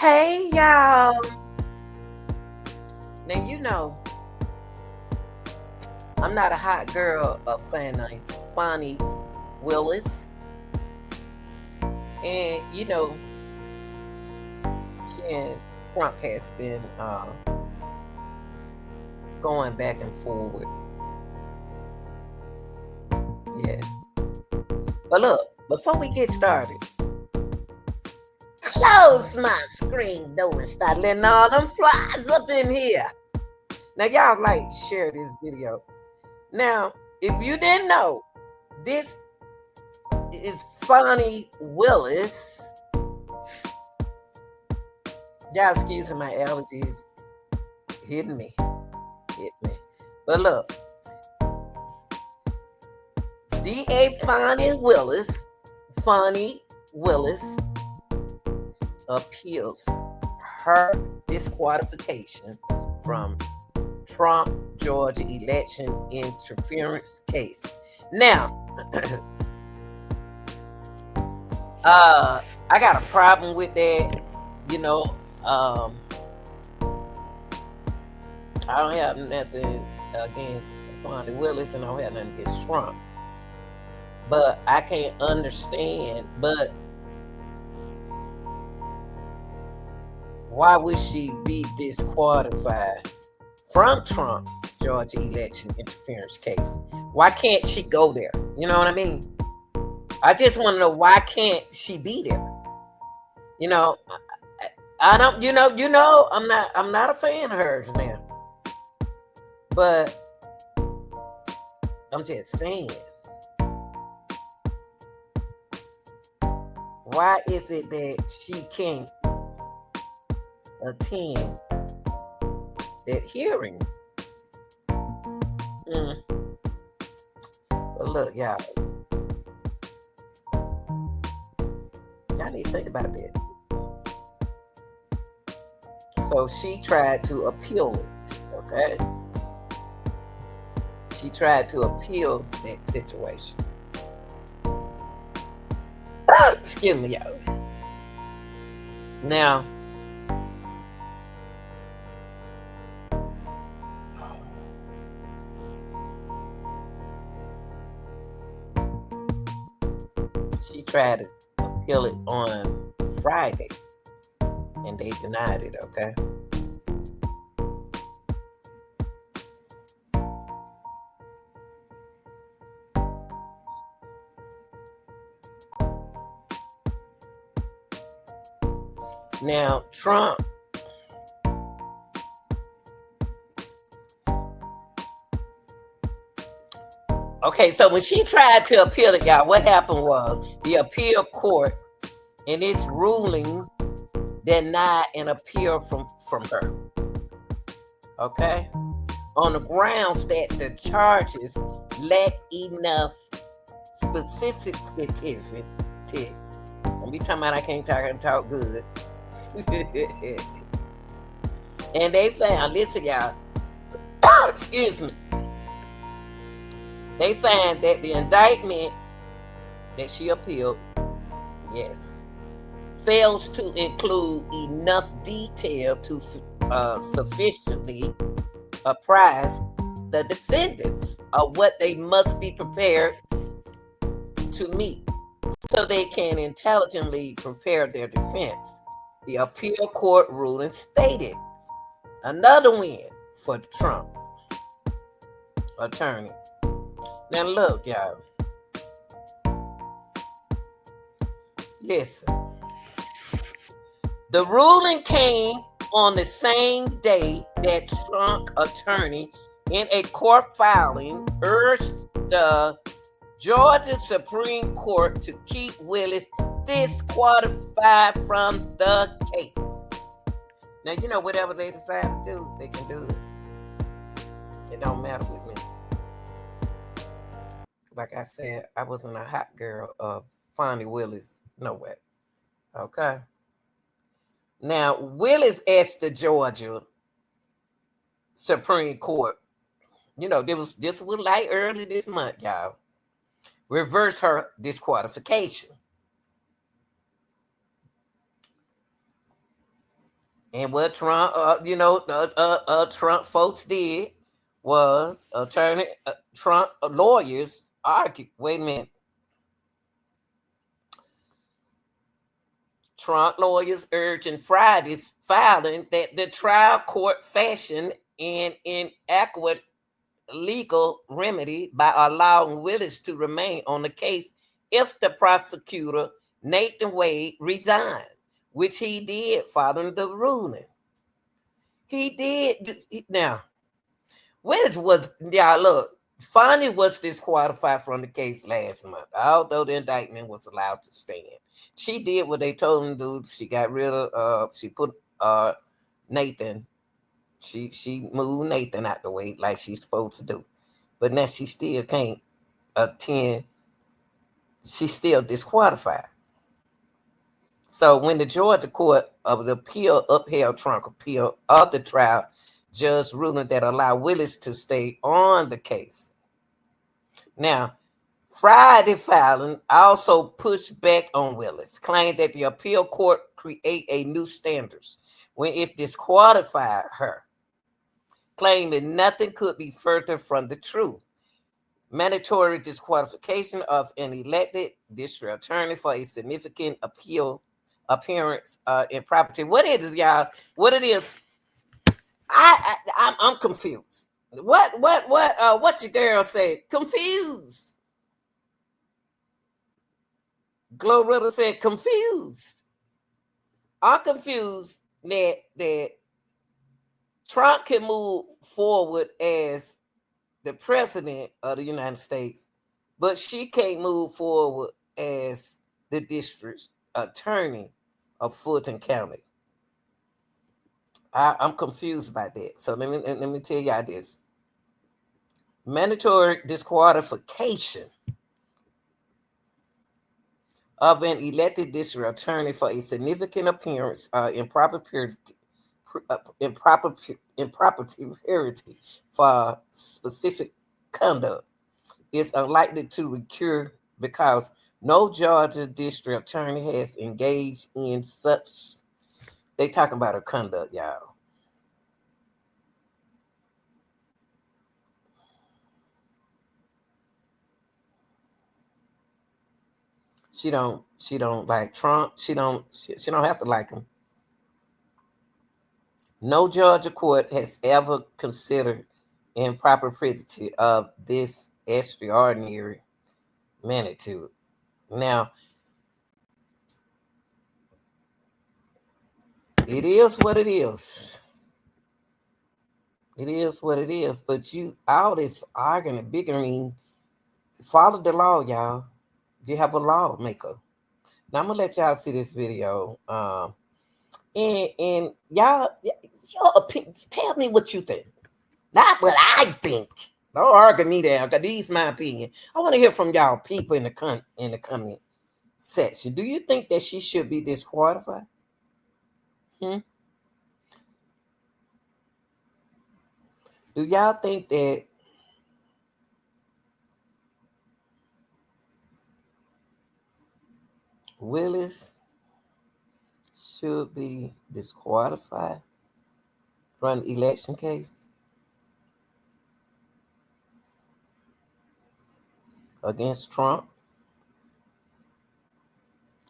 Hey y'all. Now you know I'm not a hot girl of Fani Willis. And you know she and Trump has been going back and forward. Yes. But look, before we get started, close my screen door and start letting all them flies up in here. Now y'all share this video. Now, if you didn't know, this is Fani Willis. Y'all excuse my allergies hitting me. But look, D.A. Fani Willis appeals her disqualification from Trump Georgia election interference case. Now, I got a problem with that. I don't have nothing against Fani Willis, and I don't have nothing against Trump. But I can't understand. But why would she be disqualified from Trump Georgia election interference case? Why can't she go there? You know what I mean? I just want to know, why can't she be there? I don't. I'm not a fan of hers now. But I'm just saying, why is it that she can't attend that hearing? But look, y'all need to think about that. So she tried to appeal it, okay? She tried to appeal that situation. Excuse me, y'all. Now, she tried to appeal it on Friday, and they denied it, okay? Now, Trump so when she tried to appeal it, y'all, what happened was the appeal court in its ruling denied an appeal from her. Okay? On the grounds that the charges lack enough specificity. Don't be talking about I can't talk good. And they found, listen, y'all, excuse me. They found that the indictment that she appealed, yes, fails to include enough detail to sufficiently apprise the defendants of what they must be prepared to meet so they can intelligently prepare their defense. The appeal court ruling stated another win for the Trump attorney. Now look, y'all. Listen. The ruling came on the same day that Trump attorney in a court filing urged the Georgia Supreme Court to keep Willis disqualified from the case. Now, whatever they decide to do, they can do it. It don't matter with me. Like I said, I wasn't a hot girl of Fani Willis. No way. Okay. Now, Willis asked the Georgia Supreme Court, this was like early this month, y'all, reverse her disqualification. And what Trump, Trump folks did was attorney Trump lawyers argued. Wait a minute. Trump lawyers urging Friday's filing that the trial court fashioned an inadequate legal remedy by allowing Willis to remain on the case if the prosecutor, Nathan Wade, resigned, which he did following the ruling. He did. Now, Willis was, look, Fani was disqualified from the case last month, although the indictment was allowed to stand. She did what they told him to do. She got rid of, she put Nathan, she moved Nathan out the way like she's supposed to do. But now she still can't attend. She's still disqualified. So when the Georgia Court of Appeal upheld Trump's appeal of the trial, judge ruling that allowed Willis to stay on the case. Now, Friday filing also pushed back on Willis, claimed that the appeal court create a new standards when it disqualified her, claiming nothing could be further from the truth. Mandatory disqualification of an elected district attorney for a significant appearance in property. What is it, y'all? What it is? I'm confused. What your girl said? Confused. Glorilla said confused. I'm confused that Trump can move forward as the president of the United States, but she can't move forward as the district attorney of Fulton County. I'm confused by that. So let me tell y'all this. Mandatory disqualification of an elected district attorney for a significant appearance improperty for specific conduct is unlikely to recur because no Georgia district attorney has engaged in such. They talking about her conduct, y'all. She don't like Trump. She don't have to like him. No Georgia court has ever considered impropriety of this extraordinary magnitude. Now, it is what it is. It is what it is. But all this arguing and bickering, follow the law, y'all. You have a lawmaker. Now I'm gonna let y'all see this video. And y'all, your opinion. Tell me what you think. Not what I think. Don't argue me down, because these my opinion. I want to hear from y'all people in the comment section. Do you think that she should be disqualified? Do y'all think that Willis should be disqualified from the election case against Trump?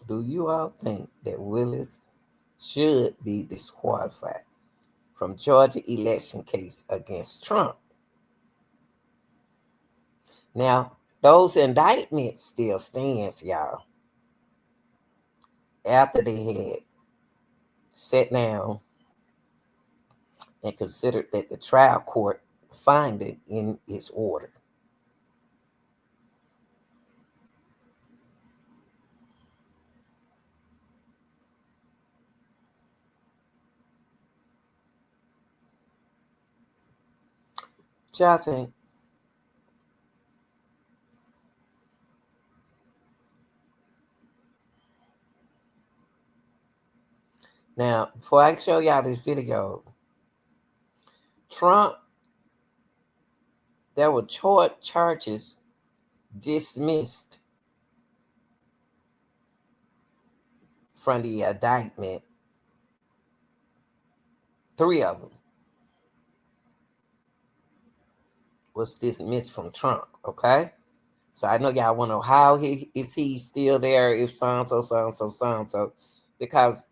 Do you all think that Willis should be disqualified from Georgia election case against Trump? Now, those indictments still stands, y'all. After they had sat down and considered that the trial court find it in its order. What y'all think? Now, before I show y'all this video, Trump, there were charges dismissed from the indictment 3 of them was dismissed from Trump. Okay, so I know y'all want to know how he still there if so, because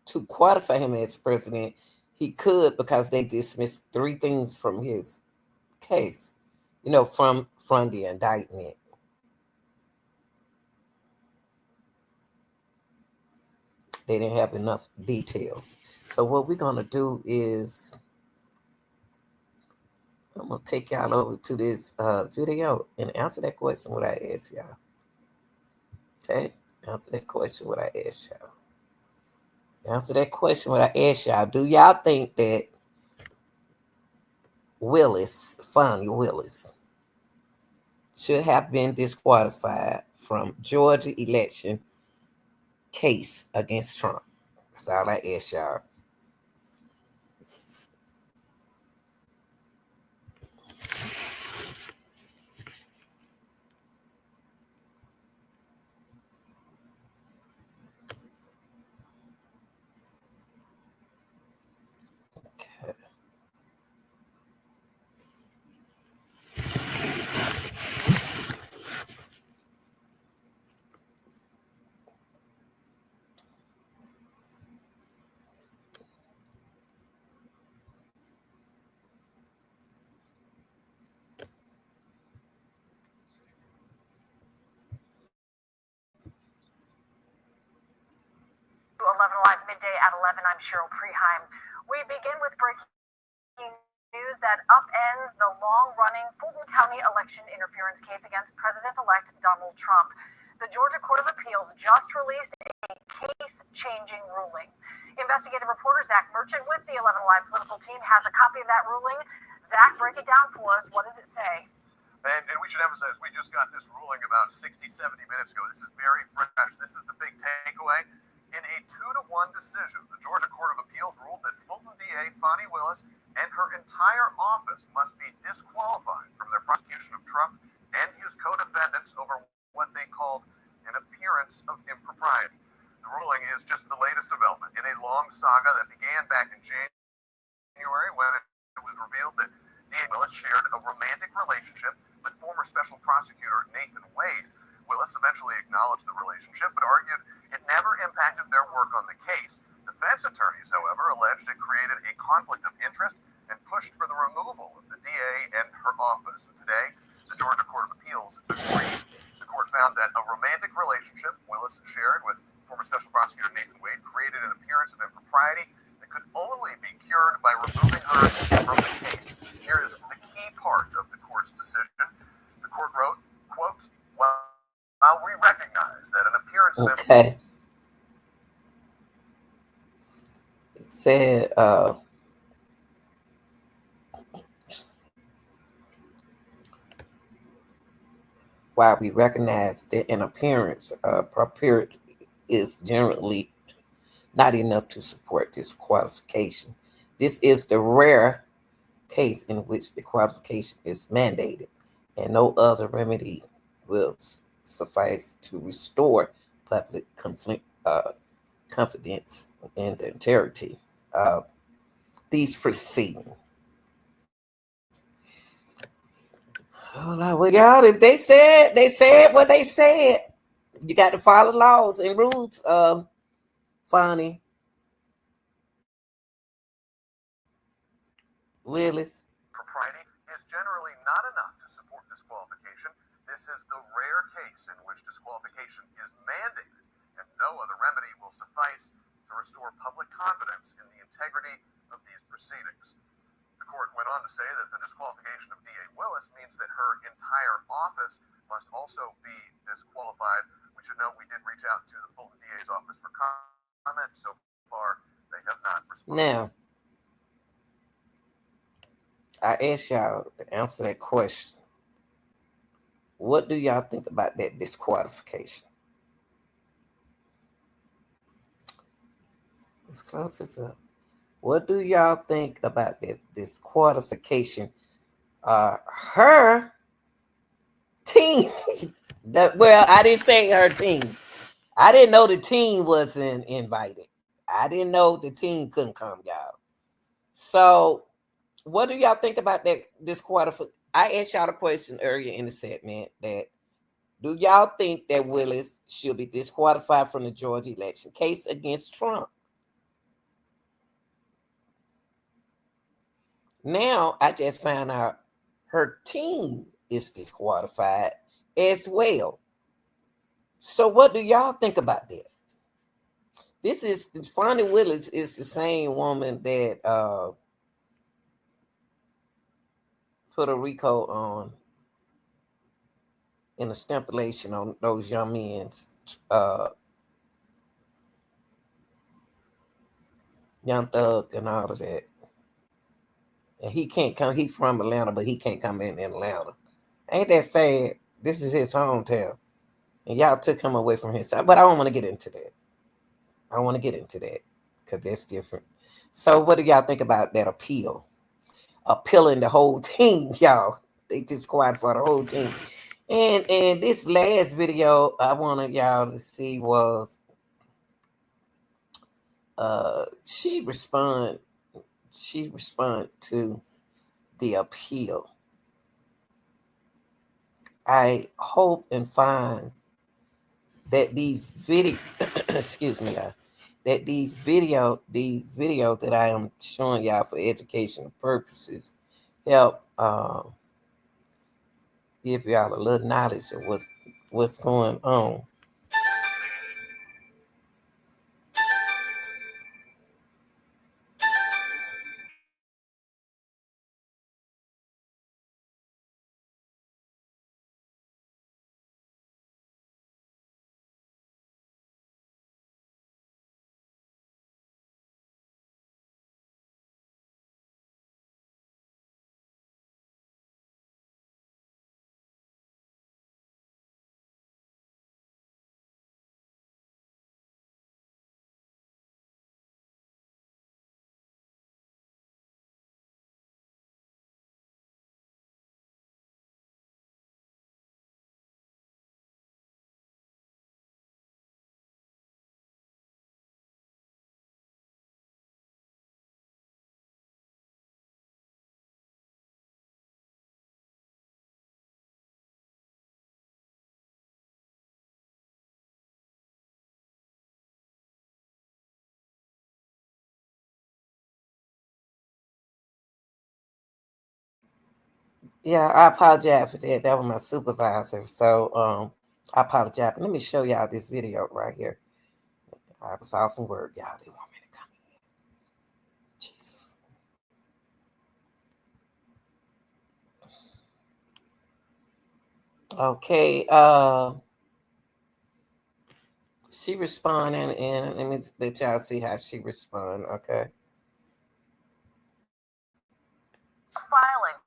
to qualify him as president, he could, because they dismissed 3 things from his case, from the indictment. They didn't have enough details. So what we're gonna do is I'm gonna take y'all over to this video and answer that question what I asked y'all. Okay, answer that question what I asked y'all. Answer that question what I asked y'all. Do y'all think that Fani Willis, should have been disqualified from Georgia election case against Trump? That's all I ask y'all. Okay. Live midday at 11. I'm Cheryl Preheim. We begin with breaking news that upends the long-running Fulton County election interference case against President-elect Donald Trump. The Georgia Court of Appeals just released a case-changing ruling. Investigative reporter Zach Merchant with the 11 Live political team has a copy of that ruling. Zach, break it down for us. What does it say? And we should emphasize, we just got this ruling about 60, 70 minutes ago. This is very fresh. This is the big takeaway. In a 2-1 decision, the Georgia Court of Appeals ruled that Fulton DA Fani Willis and her entire office must be disqualified from their prosecution of Trump and his co-defendants over what they called an appearance of impropriety. The ruling is just the latest development in a long saga that began back in January when it was revealed that DA Willis shared a romantic relationship with former special prosecutor Nathan Wade. Willis eventually acknowledged the relationship, but argued it never impacted their work on the case. Defense attorneys, however, alleged it created a conflict of interest and pushed for the removal of the DA and her office. And today, the Georgia Court of Appeals agreed. The court found that a romantic relationship Willis shared with former special prosecutor Nathan Wade created an appearance of impropriety that could only be cured by removing her from the case. Here is the key part of the court's decision. The court wrote, quote, while we recognize that an appearance of Okay. It said, while we recognize that an appearance is generally not enough to support disqualification, this is the rare case in which the qualification is mandated, and no other remedy will suffice to restore public confidence in the integrity of these proceedings. Well, y'all, if they said what they said. You got to follow laws and rules, Fani Willis. Propriety is generally not enough to support disqualification. This is the rare case in which disqualification is mandated, and no other remedy will suffice to restore public confidence in the integrity of these proceedings. The court went on to say that the disqualification of DA Willis means that her entire office must also be disqualified. We should note we did reach out to the Fulton DA's office for comment. So far, they have not responded. Now, I asked y'all to answer that question. What do y'all think about that disqualification? Let's close this up. What do y'all think about this disqualification? Her team. I didn't say her team. I didn't know the team wasn't invited. I didn't know the team couldn't come, y'all. So, what do y'all think about that disqualification? I asked y'all a question earlier in the segment that do y'all think that Willis should be disqualified from the Georgia election case against Trump? Now, I just found out her team is disqualified as well. So, what do y'all think about that? This is Fani Willis is the same woman that put a RICO on in a stipulation on those young men's Young Thug and all of that. And he can't come. He from Atlanta, but he can't come in Atlanta. Ain't that sad? This is his hometown, and y'all took him away from his side. But I don't want to get into that. I don't want to get into that because that's different. So, what do y'all think about that appeal? Appealing the whole team, y'all. They disqualified for the whole team. And this last video I wanted y'all to see was she respond to the appeal. I hope and find that these video excuse me that these video that I am showing y'all for educational purposes help give y'all a little knowledge of what's going on. Yeah, I apologize for that. That was my supervisor. So I apologize. Let me show y'all this video right here. I was off from work, y'all. They want me to come in. Jesus. Okay. She responded, and let me let y'all see how she respond. Okay. Filing.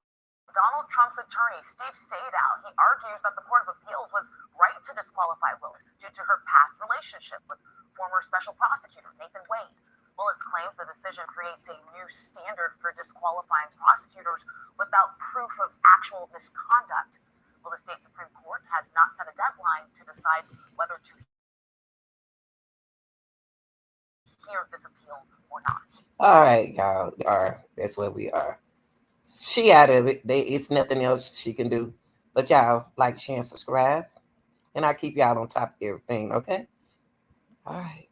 Donald Trump's attorney, Steve Sadow, he argues that the Court of Appeals was right to disqualify Willis due to her past relationship with former special prosecutor Nathan Wade. Willis claims the decision creates a new standard for disqualifying prosecutors without proof of actual misconduct. Well, the state Supreme Court has not set a deadline to decide whether to hear this appeal or not. All right, y'all. That's where we are. She out of it. It's nothing else she can do. But y'all like, share, and subscribe. And I'll keep y'all on top of everything, okay? All right.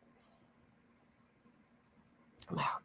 I'm out.